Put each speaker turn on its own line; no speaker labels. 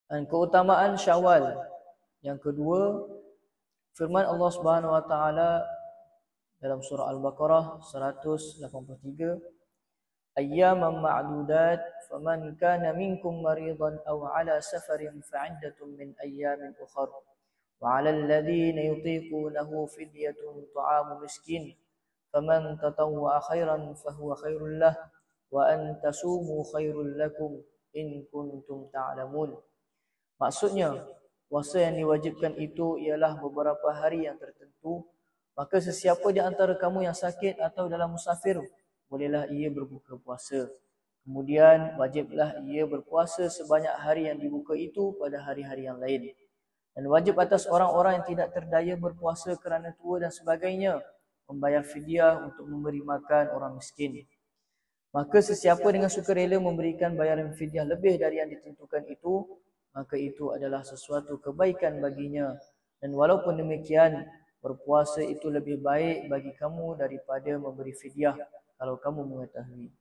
Dan keutamaan Syawal. Yang kedua, firman Allah Subhanahu wa taala dalam surah Al-Baqarah 183, ayyaman ma'dudat faman kana minkum maridan aw ala safarin fa'iddatun min ayyamin ukhra wa 'alal ladzina yutiqunahu fidyatun ta'amu miskin faman tatawwa'a khairan fahuwa khairul lah wa an tasumu khairul lakum in kuntum ta'lamun. Maksudnya, puasa yang diwajibkan itu ialah beberapa hari yang tertentu. Maka sesiapa di antara kamu yang sakit atau dalam musafir, bolehlah ia berbuka puasa. Kemudian wajiblah ia berpuasa sebanyak hari yang dibuka itu pada hari-hari yang lain. Dan wajib atas orang-orang yang tidak terdaya berpuasa kerana tua dan sebagainya, membayar fidyah untuk memberi makan orang miskin. Maka sesiapa dengan sukarela memberikan bayaran fidyah lebih dari yang ditentukan itu, maka itu adalah sesuatu kebaikan baginya. Dan walaupun demikian, berpuasa itu lebih baik bagi kamu daripada memberi fidyah kalau kamu mengetahui.